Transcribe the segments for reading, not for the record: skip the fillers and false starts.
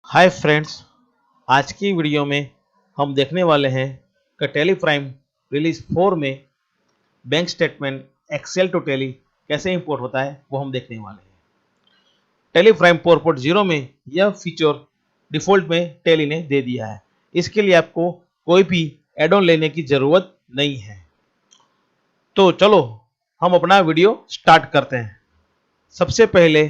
Hi friends, आज की video में हम देखने वाले हैं कि टैली प्राइम रिलीज 4 में bank statement Excel to Tally कैसे इंपोर्ट होता है वो हम देखने वाले हैं। टैली प्राइम 4.0 में यह फीचर डिफ़ॉल्ट में टैली ने दे दिया है। इसके लिए आपको कोई भी एड ऑन लेने की ज़रूरत नहीं है। तो चलो हम अपना वीडियो स्टार्ट करते हैं। सबसे पहले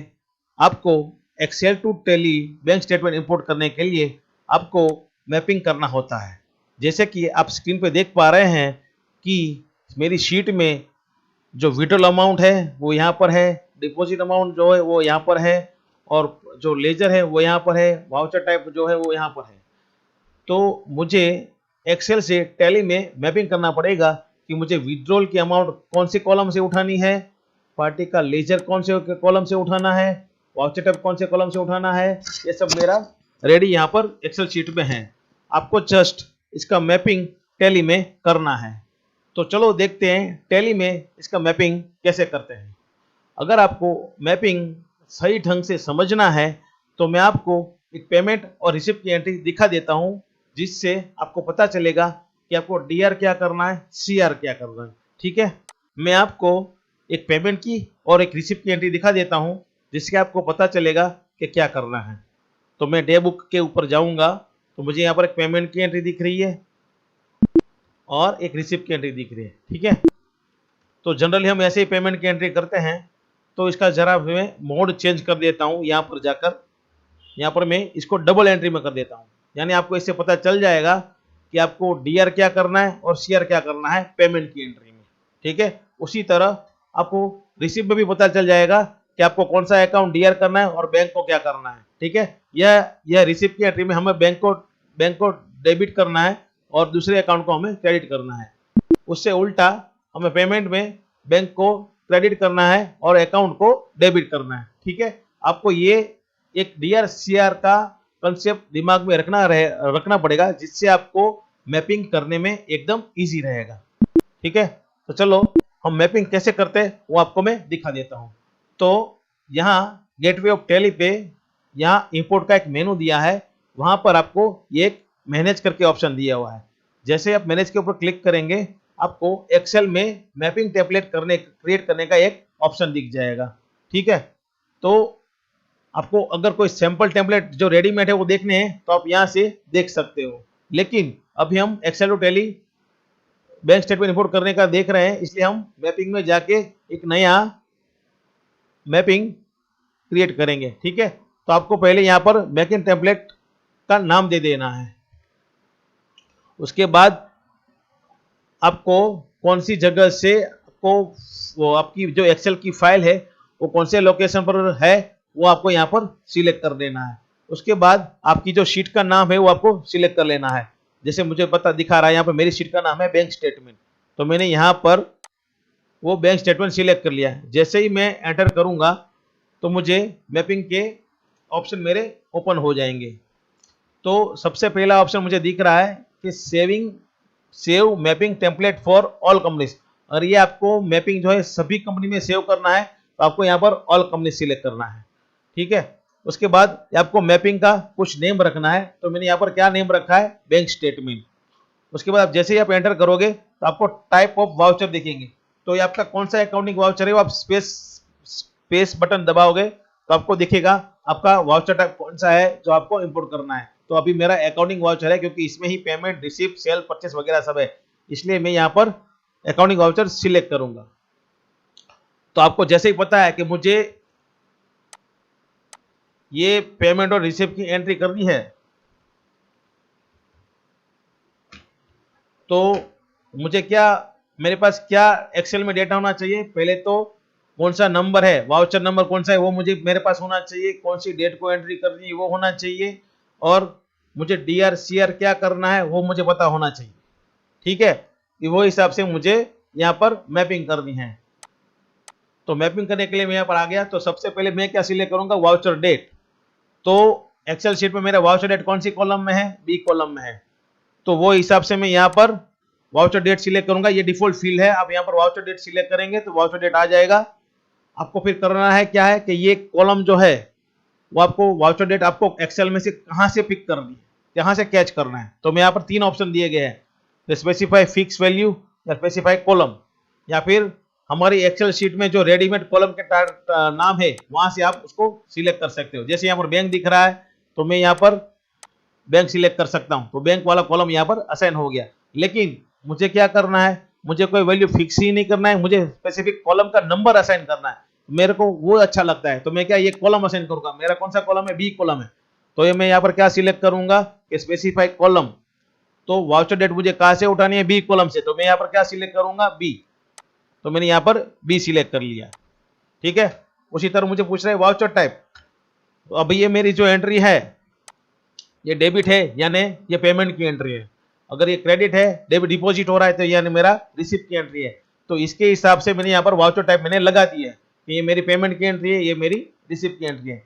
आपको Excel to Tally bank statement import करने के लिए आपको मैपिंग करना होता है। जैसे कि आप स्क्रीन पे देख पा रहे हैं कि मेरी शीट में जो विड्रॉल अमाउंट है वो यहाँ पर है, डिपॉजिट अमाउंट जो है वो यहाँ पर है और जो लेजर है वो यहाँ पर है, वाउचर टाइप जो है वो यहाँ पर है। तो मुझे एक्सेल से टैली में मैपिंग करना पड़ेगा कि मुझे विड्रॉल की अमाउंट कौन से कॉलम से उठानी है, पार्टी का लेजर कौन से कॉलम से उठाना है, वाउचर टाइप कौन से कॉलम से उठाना है। ये सब मेरा रेडी यहाँ पर एक्सेल शीट में है। आपको जस्ट इसका मैपिंग टैली में करना है। तो चलो देखते हैं टैली में इसका मैपिंग कैसे करते हैं। अगर आपको मैपिंग सही ढंग से समझना है तो मैं आपको एक पेमेंट और रिसिप्ट की एंट्री दिखा देता हूँ, जिससे आपको पता चलेगा कि आपको डीआर क्या करना है, सीआर क्या करना है। ठीक है, मैं आपको एक पेमेंट की और एक रिसिप्ट की एंट्री दिखा देता हूँ, जिससे आपको पता चलेगा कि क्या करना है। तो मैं डे बुक के ऊपर जाऊंगा तो मुझे यहाँ पर एक पेमेंट की एंट्री दिख रही है और एक रिसिप्ट की एंट्री दिख रही है। ठीक है, तो जनरली हम ऐसे ही पेमेंट की एंट्री करते हैं। तो इसका जरा मैं मोड चेंज कर देता हूँ। यहाँ पर जाकर यहाँ पर मैं इसको डबल एंट्री में कर देता हूँ, यानी आपको इससे पता चल जाएगा कि आपको डीआर क्या करना है और सीआर क्या करना है पेमेंट की एंट्री में। ठीक है, उसी तरह आपको रिसिप्ट में भी पता चल जाएगा कि आपको कौन सा अकाउंट डीआर करना है और बैंक को क्या करना है। ठीक है, यह रिसिप्ट की एंट्री में हमें बैंक को डेबिट करना है और दूसरे अकाउंट को हमें क्रेडिट करना है। उससे उल्टा हमें पेमेंट में बैंक को क्रेडिट करना है और अकाउंट को डेबिट करना है। ठीक है, आपको ये एक डीआर सीआर का कंसेप्ट दिमाग में रखना पड़ेगा, जिससे आपको मैपिंग करने में एकदम इजी रहेगा। ठीक है, तो चलो हम मैपिंग कैसे करते हैं वो आपको मैं दिखा देता हूँ। तो यहाँ गेटवे ऑफ टैली पे यहाँ इंपोर्ट का एक मेनू दिया है, वहाँ पर आपको ये एक मैनेज करके ऑप्शन दिया हुआ है। जैसे आप मैनेज के ऊपर क्लिक करेंगे आपको एक्सेल में मैपिंग टेम्पलेट क्रिएट करने का एक ऑप्शन दिख जाएगा। ठीक है, तो आपको अगर कोई सैंपल टेम्पलेट जो रेडीमेड है वो देखने हैं तो आप यहाँ से देख सकते हो, लेकिन अभी हम Excel to Tally bank statement import करने का देख रहे हैं, इसलिए हम मैपिंग में जाके एक नया मैपिंग क्रिएट करेंगे। ठीक है, तो आपको पहले यहाँ पर मैपिंग टेम्पलेट का नाम दे देना है। उसके बाद आपको कौन सी जगह से आपको वो आपकी जो एक्सेल की फाइल है वो कौन से लोकेशन पर है वो आपको यहाँ पर सिलेक्ट कर देना है। उसके बाद आपकी जो शीट का नाम है वो आपको सिलेक्ट कर लेना है। जैसे मुझे पता दिखा रहा है यहाँ पर मेरी शीट का नाम है बैंक स्टेटमेंट, तो मैंने यहाँ पर वो बैंक स्टेटमेंट सिलेक्ट कर लिया है। जैसे ही मैं एंटर करूँगा तो मुझे मैपिंग के ऑप्शन मेरे ओपन हो जाएंगे। तो सबसे पहला ऑप्शन मुझे दिख रहा है कि save mapping template for all companies, और ये आपको मैपिंग जो है सभी कंपनी में सेव करना है, तो आपको यहाँ पर ऑल कंपनी सिलेक्ट करना है। ठीक है, उसके बाद आपको मैपिंग का कुछ नेम रखना है, तो मैंने यहाँ पर क्या नेम रखा है, बैंक स्टेटमेंट। उसके बाद आप जैसे ही आप एंटर करोगे तो आपको टाइप ऑफ वाउचर दिखेंगे। तो ये आपका कौन सा अकाउंटिंग वाउचर है वो आप स्पेस बटन दबाओगे तो आपको दिखेगा आपका वाउचर टाइप कौन सा है जो आपको इंपोर्ट करना है। तो अभी मेरा अकाउंटिंग वाउचर है, क्योंकि इसमें ही पेमेंट, रिसिप्ट, सेल, परचेस वगैरह सब है, इसलिए मैं यहाँ पर अकाउंटिंग वाउचर सिलेक्ट करूंगा। तो आपको जैसे ही पता है कि मुझे ये पेमेंट और रिसिप्ट की एंट्री करनी है, तो मुझे मेरे पास क्या एक्सेल में डेटा होना चाहिए। पहले तो कौन सा नंबर है, वाउचर नंबर कौन सा है वो मुझे मेरे पास होना चाहिए, कौन सी डेट को एंट्री करनी है वो होना चाहिए, और मुझे डीआर सीआर क्या करना है वो मुझे पता होना चाहिए। ठीक है, वो हिसाब से मुझे यहाँ पर मैपिंग करनी है। तो मैपिंग करने के लिए मैं यहाँ पर आ गया। तो सबसे पहले मैं क्या सिलेक्ट करूंगा, वाउचर डेट। तो एक्सेल शीट में मेरा वाउचर डेट कौन सी कॉलम में है, बी कॉलम में है, तो वो हिसाब से मैं यहाँ पर वाउचर डेट सिलेक्ट करूंगा। ये डिफॉल्ट फील्ड है, आप यहाँ पर वाउचर डेट सिलेक्ट करेंगे तो वाउचर डेट आ जाएगा। आपको फिर करना है क्या है कि ये कॉलम जो है वो आपको वाउचर डेट आपको एक्सेल में से कहाँ से पिक करनी है, कहाँ से कैच करना है। तो मैं यहाँ पर 3 ऑप्शन दिए गए हैं, स्पेसिफाई फिक्स वैल्यू या स्पेसिफाई कॉलम, या फिर हमारी एक्सेल शीट में जो रेडीमेड कॉलम के नाम है वहां से आप उसको सिलेक्ट कर सकते हो। जैसे यहाँ पर बैंक दिख रहा है तो मैं यहाँ पर बैंक सिलेक्ट कर सकता हूँ, तो बैंक वाला कॉलम यहाँ पर असाइन हो गया। लेकिन मुझे क्या करना है, मुझे कोई वैल्यू फिक्स ही नहीं करना है, मुझे स्पेसिफिक कॉलम का नंबर असाइन करना है। मेरे को वो अच्छा लगता है, तो मैं क्या ये कॉलम असाइन करूंगा। मेरा कौन सा कॉलम है, बी कॉलम है, तो ये मैं यहाँ पर क्या सिलेक्ट करूंगा कि स्पेसिफाई कॉलम। तो वाउचर डेट मुझे कहाँ से उठानी है, बी कॉलम से, तो मैं यहाँ पर क्या सिलेक्ट करूंगा, बी। तो मैंने यहाँ पर बी सिलेक्ट कर लिया, ठीक है। उसी तरह मुझे पूछ रहे हैं वाउचर टाइप। तो अब ये मेरी जो एंट्री है ये डेबिट है यानी ये पेमेंट की एंट्री है। अगर ये क्रेडिट है, डेबिट डिपॉजिट हो रहा है, तो यानी मेरा रिसिप्ट की एंट्री है। तो इसके हिसाब से मैंने यहाँ पर वाउचर टाइप मैंने लगा दी है कि ये मेरी पेमेंट की एंट्री है, ये मेरी रिसिप्ट की एंट्री है।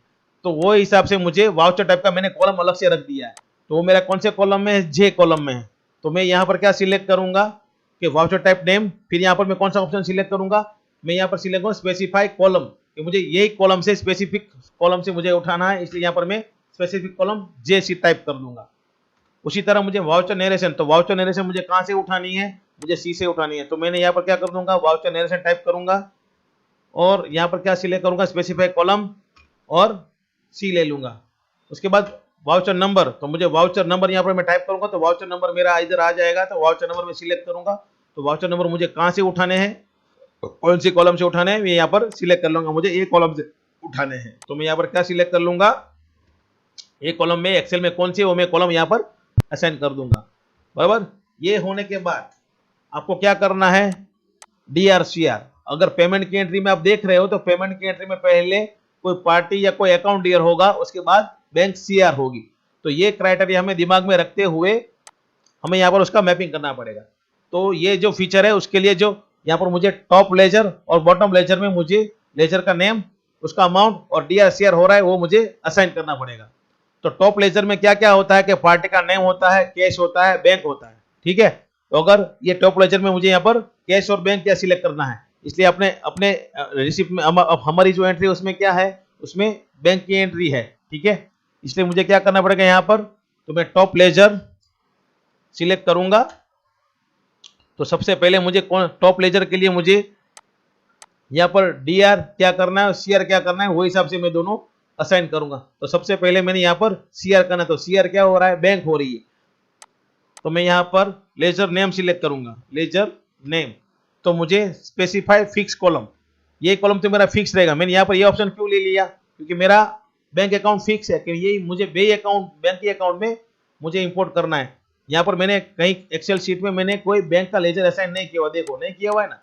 तो वो हिसाब से मुझे वाउचर टाइप का मैंने कॉलम अलग से रख दिया है। तो वो मेरा कौन से कॉलम में है, जे कॉलम में है। तो मैं यहाँ पर क्या सिलेक्ट करूंगा कि वाउचर टाइप नेम, फिर यहाँ पर मैं कौन सा ऑप्शन सिलेक्ट करूंगा, मैं यहाँ पर सिलेक्ट करूंगा स्पेसिफाई कॉलम, कि मुझे यही कॉलम से स्पेसिफिक कॉलम से मुझे उठाना है, इसलिए यहाँ पर मैं स्पेसिफिक कॉलम जे सी टाइप कर दूंगा। उसी तरह मुझे वाउचर नरेशन, तो वाउचर नरेशन मुझे कहाँ से उठानी है, मुझे सी से उठानी है। तो मैंने यहाँ पर क्या कर दूंगा, वाउचर नरेशन टाइप करूंगा और यहाँ पर क्या सिलेक्ट करूंगा, स्पेसिफाई कॉलम और सी ले लूंगा। उसके बाद वाउचर नंबर, तो मुझे वाउचर नंबर यहाँ पर मैं टाइप करूंगा तो वाउचर नंबर मेरा इधर आ जाएगा। तो वाउचर नंबर में सिलेक्ट करूंगा, तो वाउचर नंबर मुझे कहाँ से उठाने हैं, कौन सी कॉलम से उठाने हैं, मैं यहाँ पर सिलेक्ट कर लूंगा, मुझे एक कॉलम से उठाने हैं। तो मैं यहाँ पर क्या सिलेक्ट कर लूंगा, एक कॉलम में एक्सेल में कौन सी वो मैं कॉलम यहाँ पर असाइन कर दूंगा, बराबर। ये होने के बाद आपको क्या करना है, DRCR। अगर पेमेंट की एंट्री में आप देख रहे हो तो पेमेंट की एंट्री में पहले कोई पार्टी या कोई अकाउंट डियर होगा, उसके बाद बैंक CR होगी। तो ये क्राइटेरिया हमें दिमाग में रखते हुए हमें यहाँ पर उसका मैपिंग करना पड़ेगा। तो ये जो फीचर है उसके लिए जो यहाँ पर मुझे टॉप लेजर और बॉटम लेजर में मुझे लेजर का नेम, उसका अमाउंट और DRCR हो रहा है वो मुझे असाइन करना पड़ेगा। तो टॉप लेजर में क्या क्या होता है कि पार्टी का नेम होता है, कैश होता है, बैंक होता है, ठीक है। तो अगर ये टॉप लेजर में मुझे यहाँ पर कैश और बैंक क्या सिलेक्ट करना है, इसलिए अपने अपने रिसिप्ट में हमारी जो एंट्री है उसमें क्या है, उसमें बैंक की एंट्री है, ठीक है। इसलिए मुझे क्या करना पड़ेगा यहाँ पर, तो मैं टॉप लेजर सिलेक्ट करूंगा। तो सबसे पहले मुझे टॉप लेजर के लिए मुझे यहाँ पर DR क्या करना है और CR क्या करना है, वो हिसाब से मैं दोनों असाइन करूंगा। तो सबसे पहले मैंने यहाँ पर CR करना है, तो CR क्या हो रहा है, बैंक हो रही है। तो मैं यहाँ पर लेजर नेम सिलेक्ट करूंगा, लेजर नेम। तो मुझे स्पेसिफाई फिक्स कॉलम, ये कॉलम तो मेरा फिक्स रहेगा। मैंने यहाँ पर ये ऑप्शन क्यों ले लिया, क्योंकि मेरा बैंक अकाउंट फिक्स है कि ये मुझे बैंक के अकाउंट में मुझे इंपोर्ट करना है। यहाँ पर मैंने कहीं एक्सेल शीट में मैंने कोई बैंक का लेजर असाइन नहीं किया हुआ, देखो नहीं किया हुआ है ना।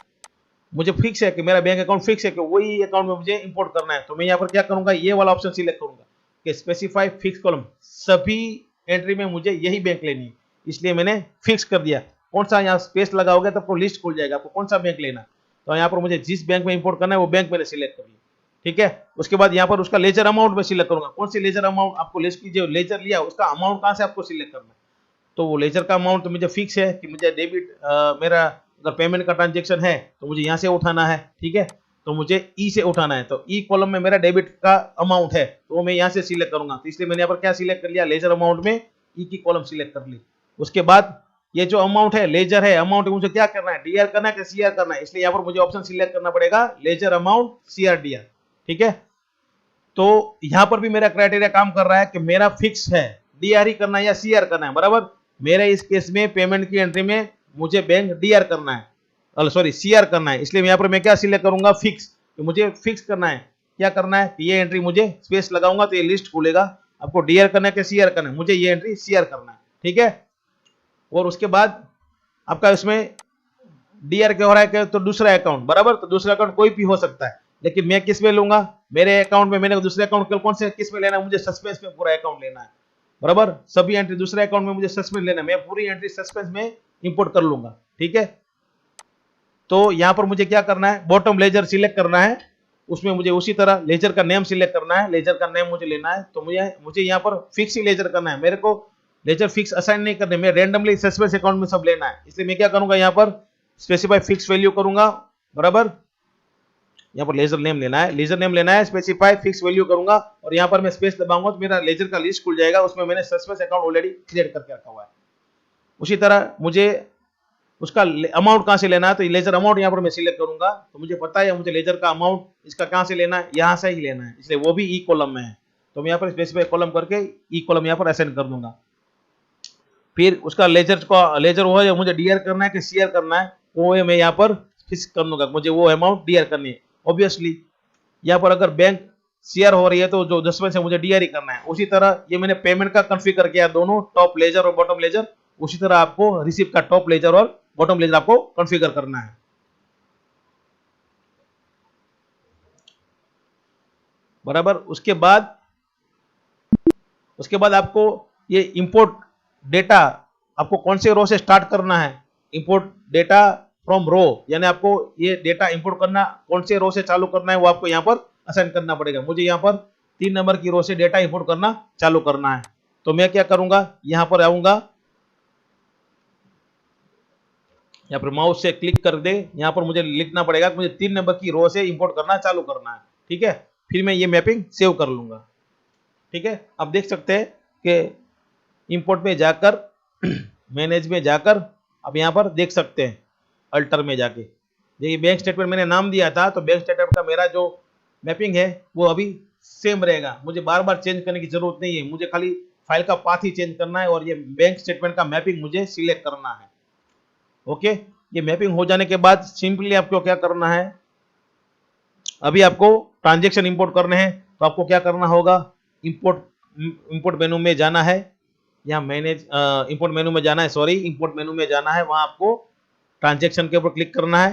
मुझे फिक्स है कि मेरा बैंक अकाउंट फिक्स है कि वही अकाउंट में मुझे इंपोर्ट करना है। तो मैं यहाँ पर क्या करूंगा, ये वाला ऑप्शन सिलेक्ट करूंगा कि स्पेसिफाई फिक्स कॉलम, सभी एंट्री में मुझे यही बैंक लेनी है, इसलिए मैंने फिक्स कर दिया। कौन सा यहाँ स्पेस लगाओगे तो आपको लिस्ट खुल जाएगा, आपको कौन सा बैंक लेना। तो यहाँ पर मुझे जिस बैंक में इंपोर्ट करना है वो बैंक मैंने सिलेक्ट कर लिया, ठीक है। उसके बाद यहाँ पर उसका लेजर अमाउंट में सिलेक्ट करूंगा, कौन सी लेजर अमाउंट आपको लिस्ट की जो लेजर लिया उसका अमाउंट कहाँ से आपको सिलेक्ट करना है। तो वो लेजर का अमाउंट तो मुझे फिक्स है कि मुझे डेबिट मेरा अगर पेमेंट का ट्रांजेक्शन है तो मुझे यहाँ से उठाना है, ठीक है। तो मुझे ई से उठाना है, तो ई कॉलम में मेरा डेबिट का अमाउंट है तो मैं यहाँ से सिलेक्ट करूंगा। तो इसलिए मैंने यहाँ पर क्या सिलेक्ट कर लिया, लेजर अमाउंट में ई की कॉलम सिलेक्ट कर ली। उसके बाद ये जो अमाउंट है, लेजर है, अमाउंट मुझे क्या करना है, DR करना है कि CR करना है, इसलिए यहाँ पर मुझे ऑप्शन सिलेक्ट करना पड़ेगा लेजर अमाउंट CR DR, ठीक है। तो यहाँ पर भी मेरा क्राइटेरिया काम कर रहा है कि मेरा फिक्स है, DR ही करना है या CR करना है, बराबर। मेरे इस केस में पेमेंट की एंट्री में मुझे बैंक DR करना है, सॉरी CR करना है, इसलिए यहाँ पर मैं क्या सिलेक्ट करूंगा, फिक्स। तो मुझे फिक्स करना है, क्या करना है, ये एंट्री मुझे स्पेस लगाऊंगा तो ये लिस्ट खुलेगा, आपको DR करना है कि CR करना है, मुझे ये एंट्री CR करना है, ठीक है। और उसके बाद आपका इसमें DR क्या हो रहा है कि तो दूसरा अकाउंट, बराबर। तो दूसरा अकाउंट कोई भी हो सकता है, लेकिन मैं किस में लूंगा, मेरे अकाउंट में, मैंने दूसरे अकाउंट कौन से किस में लेना है, मुझे सस्पेंस में पूरा अकाउंट लेना है, बराबर। सभी एंट्री दूसरे अकाउंट में मुझे सस्पेंस लेना है, मैं पूरी एंट्री सस्पेंस में इंपोर्ट कर लूंगा, ठीक है। तो यहाँ पर मुझे क्या करना है, बॉटम लेजर सिलेक्ट करना है, उसमें मुझे उसी तरह लेजर का नेम सिलेक्ट करना है, लेजर का नेम मुझे लेना है। तो मुझे यहाँ पर फिक्स ही लेजर करना है, मेरे को लेजर फिक्स असाइन नहीं करने, मैं रैंडमली सस्पेंस अकाउंट में सब लेना है, इसलिए मैं क्या करूंगा, यहाँ पर स्पेसिफाई फिक्स वैल्यू करूंगा, बराबर। यहाँ पर लेजर नेम लेना है, लेजर नेम लेना है, स्पेसिफाई फिक्स वैल्यू करूंगा और यहाँ पर मैं स्पेस दबाऊंगा तो मेरा लेजर का लिस्ट खुल जाएगा, उसमें मैंने सस्पेंस अकाउंट ऑलरेडी क्रिएट करके रखा हुआ है। उसी तरह मुझे उसका अमाउंट कहाँ से लेना है, तो लेजर अमाउंट यहाँ पर मैं सिलेक्ट करूंगा, तो मुझे पता है मुझे लेजर का अमाउंट इसका कहाँ से लेना है, यहाँ से ही लेना है, इसलिए वो भी ई कॉलम में है, तो मैं यहाँ पर स्पेसिफाई कॉलम करके ई कॉलम यहाँ पर असाइन कर दूंगा। फिर उसका लेजर वो है मुझे डीआर करना है कि सीआर करना है, वो मैं यहाँ पर फिक्स कर दूंगा, मुझे वो अमाउंट डीआर करनी है। ऑब्वियसली यहाँ पर अगर बैंक सीआर हो रही है तो जो 10 में से मुझे डीआर ही करना है। उसी तरह ये मैंने पेमेंट का कॉन्फ़िगर किया, दोनों टॉप लेजर और बॉटम लेजर, उसी तरह आपको रिसीव का टॉप लेजर और बॉटम लेजर आपको कॉन्फ़िगर करना है। बराबर। उसके बाद आपको ये इंपोर्ट डेटा आपको कौन से रो से स्टार्ट करना है, इंपोर्ट डेटा फ्रॉम रो, यानी आपको ये डेटा इंपोर्ट करना कौन से रो से चालू करना है वो आपको यहाँ पर असाइन करना पड़ेगा। मुझे यहाँ पर 3 नंबर की रो से डेटा इंपोर्ट करना चालू करना है, तो मैं क्या करूंगा, यहाँ पर आऊंगा, यहाँ पर माउस से क्लिक कर दे, यहाँ पर मुझे लिखना पड़ेगा कि मुझे 3 नंबर की रो से इंपोर्ट करना चालू करना है। ठीक है, फिर मैं ये मैपिंग सेव कर लूंगा। ठीक है, अब देख सकते हैं कि इंपोर्ट में जाकर मैनेज में जाकर अब यहाँ पर देख सकते हैं अल्टर में जाके, देखिए बैंक स्टेटमेंट मैंने नाम दिया था, तो बैंक स्टेटमेंट का मेरा जो मैपिंग है वो अभी सेम रहेगा, मुझे बार बार चेंज करने की जरूरत नहीं है, मुझे खाली फाइल का पाथ ही चेंज करना है और ये बैंक स्टेटमेंट का मैपिंग मुझे सिलेक्ट करना है। ओके, ये मैपिंग हो जाने के बाद सिंपली आपको क्या करना है, अभी आपको ट्रांजेक्शन इंपोर्ट करने हैं, तो आपको क्या करना होगा, इंपोर्ट मेनू में जाना है, यहाँ मैनेज इंपोर्ट मेनू में जाना है, इंपोर्ट मेनू में जाना है, वहां आपको ट्रांजेक्शन के ऊपर क्लिक करना है।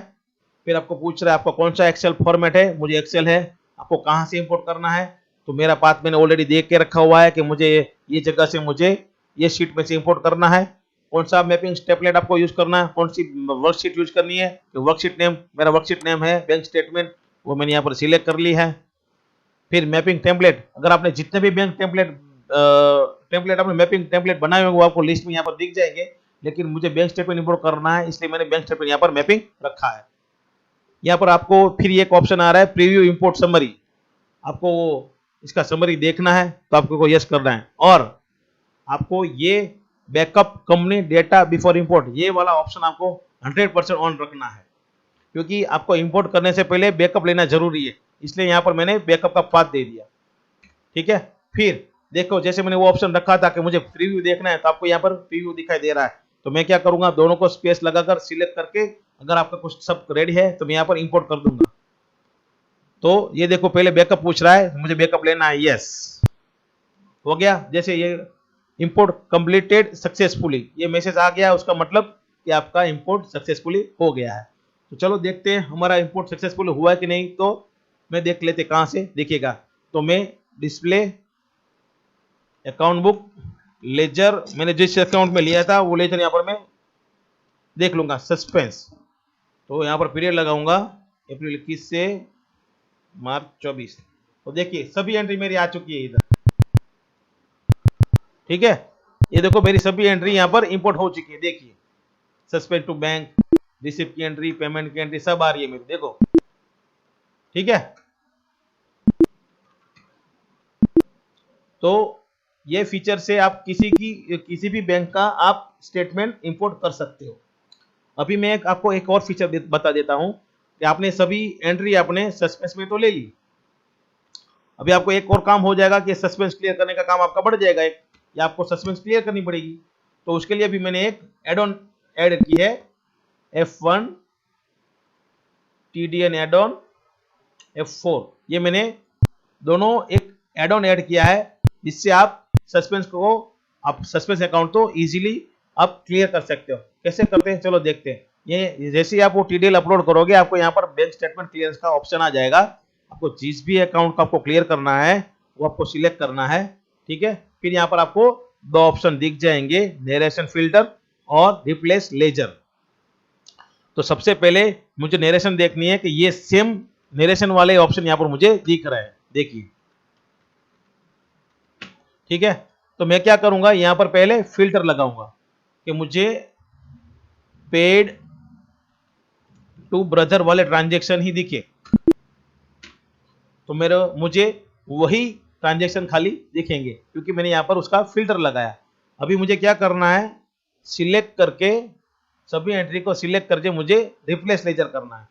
फिर आपको पूछ रहा है आपका कौन सा एक्सेल फॉर्मेट है, मुझे एक्सेल है, आपको कहाँ से इंपोर्ट करना है, तो मेरा पाथ मैंने ऑलरेडी देख के रखा हुआ है कि मुझे ये जगह से मुझे ये शीट में से इंपोर्ट करना है। कौन सा मैपिंग टेम्पलेट आपको यूज करना है, कौन सी वर्कशीट यूज करनी है, तो वर्कशीट नेम, मेरा वर्कशीट नेम है बैंक स्टेटमेंट, वो मैंने यहाँ पर सिलेक्ट कर ली है। फिर मैपिंग टेम्पलेट, अगर आपने जितने भी बैंक टेम्पलेट आपने मैपिंग टेम्पलेट बनाए होंगे वो आपको लिस्ट में यहाँ पर दिख जाएंगे, लेकिन मुझे बैंक स्टेटमेंट इंपोर्ट करना है, इसलिए मैंने बैंक स्टेटमेंट यहाँ पर मैपिंग रखा है। यहाँ पर आपको फिर एक ऑप्शन आ रहा है प्रीव्यू इंपोर्ट समरी, आपको इसका समरी देखना है तो आपको यस करना है, और आपको ये backup company data before import, ये वाला ऑप्शन आपको 100% ऑन रखना है, क्योंकि आपको इंपोर्ट करने से पहले बैकअप लेना जरूरी है, इसलिए यहाँ पर मैंने बैकअप का पाथ दे दिया। ठीक है, फिर देखो जैसे मैंने वो ऑप्शन रखा था कि मुझे प्रीव्यू देखना है, तो आपको यहाँ पर प्रीव्यू दिखाई दे रहा है, तो मैं क्या करूंगा, दोनों को स्पेस लगाकर सिलेक्ट करके, अगर आपका कुछ सब रेडी है तो मैं यहाँ पर इंपोर्ट कर दूंगा। तो ये देखो पहले बैकअप पूछ रहा है, मुझे बैकअप लेना है, यस हो गया। जैसे ये इंपोर्ट कंप्लीटेड सक्सेसफुली ये मैसेज आ गया, उसका मतलब कि आपका इंपोर्ट सक्सेसफुली हो गया है। तो चलो देखते हैं हमारा इंपोर्ट सक्सेसफुल हुआ है कि नहीं, तो मैं देख लेते कहाँ से देखिएगा, तो मैं डिस्प्ले अकाउंट बुक लेजर, मैंने जिस अकाउंट में लिया था वो लेजर यहाँ पर मैं देख लूंगा, सस्पेंस, तो यहाँ पर पीरियड लगाऊंगा अप्रैल 21 से मार्च 24, तो देखिए सभी एंट्री मेरी आ चुकी है इधर। ठीक है, ये देखो मेरी सभी एंट्री यहाँ पर इंपोर्ट हो चुकी है, देखिए सस्पेंड टू बैंक, रिसिप्ट की एंट्री, पेमेंट की एंट्री सब आ रही है मेरी, देखो। ठीक है, तो ये फीचर से आप किसी भी बैंक का आप स्टेटमेंट इंपोर्ट कर सकते हो। अभी मैं आपको एक और फीचर बता देता हूं कि आपने सभी एंट्री आपने सस्पेंस में तो ले ली, अभी आपको एक और काम हो जाएगा कि सस्पेंस क्लियर करने का काम आपका बढ़ जाएगा, या आपको सस्पेंस क्लियर करनी पड़ेगी, तो उसके लिए भी मैंने एक एड ऑन ऐड की है, F1 TDN add on F4, ये मैंने दोनों एक एड ऑन ऐड किया है, जिससे आप सस्पेंस अकाउंट तो इजीली आप क्लियर कर सकते हो। कैसे करते हैं चलो देखते हैं। ये जैसे ही आप वो TDL अपलोड करोगे, आपको यहाँ पर बैंक स्टेटमेंट क्लियरेंस का ऑप्शन आ जाएगा, आपको जिस भी अकाउंट को आपको क्लियर करना है वो आपको सिलेक्ट करना है। ठीक है, फिर यहाँ पर आपको 2 ऑप्शन दिख जाएंगे, नरेशन फिल्टर और रिप्लेस लेजर। तो सबसे पहले मुझे नरेशन देखनी है कि ये सेम नरेशन वाले ऑप्शन यहाँ पर मुझे दिख रहे हैं, देखिए। ठीक है, तो मैं क्या करूंगा, यहां पर पहले फिल्टर लगाऊंगा कि मुझे पेड टू ब्रदर वाले ट्रांजेक्शन ही दिखे। तो मुझे वही ट्रांजेक्शन खाली दिखेंगे क्योंकि मैंने यहाँ पर उसका फिल्टर लगाया। अभी मुझे क्या करना है, सिलेक्ट करके सभी एंट्री को सिलेक्ट करके मुझे रिप्लेस लेजर करना है।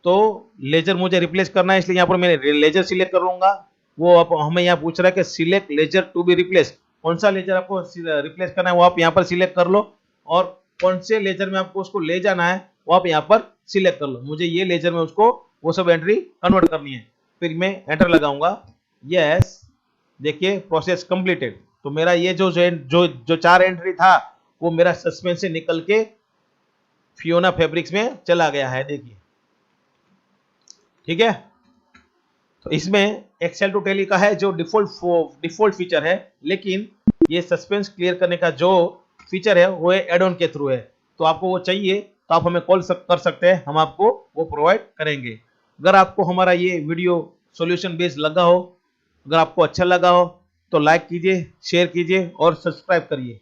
तो लेजर मुझे रिप्लेस करना है, इसलिए यहाँ पर मैं लेजर सिलेक्ट कर लूंगा। वो अब हमें यहाँ पूछ रहा है कि select ledger to be replace, कौन सा लेजर आपको रिप्लेस करना है वो आप यहाँ पर सिलेक्ट कर लो, और कौन से लेजर में आपको उसको ले जाना है वो आप यहाँ पर सिलेक्ट कर लो। मुझे ये लेजर में उसको वो सब एंट्री कन्वर्ट करनी है। फिर मैं एंटर लगाऊंगा, यस, देखिए प्रोसेस कंप्लीटेड। तो मेरा ये जो जो जो 4 एंट्री था वो मेरा सस्पेंस से निकल के फियोना फैब्रिक्स में चला गया है, देखिए, ठीक है। तो इसमें एक्सेल टू टैली का है जो डिफॉल्ट फीचर है, लेकिन ये सस्पेंस क्लियर करने का जो फीचर है वो एड ऑन के थ्रू है। तो आपको वो चाहिए तो आप हमें कॉल कर सकते हैं, हम आपको वो प्रोवाइड करेंगे। अगर आपको हमारा ये वीडियो सॉल्यूशन बेस्ड लगा हो, अगर आपको अच्छा लगा हो तो लाइक कीजिए, शेयर कीजिए और सब्सक्राइब करिए।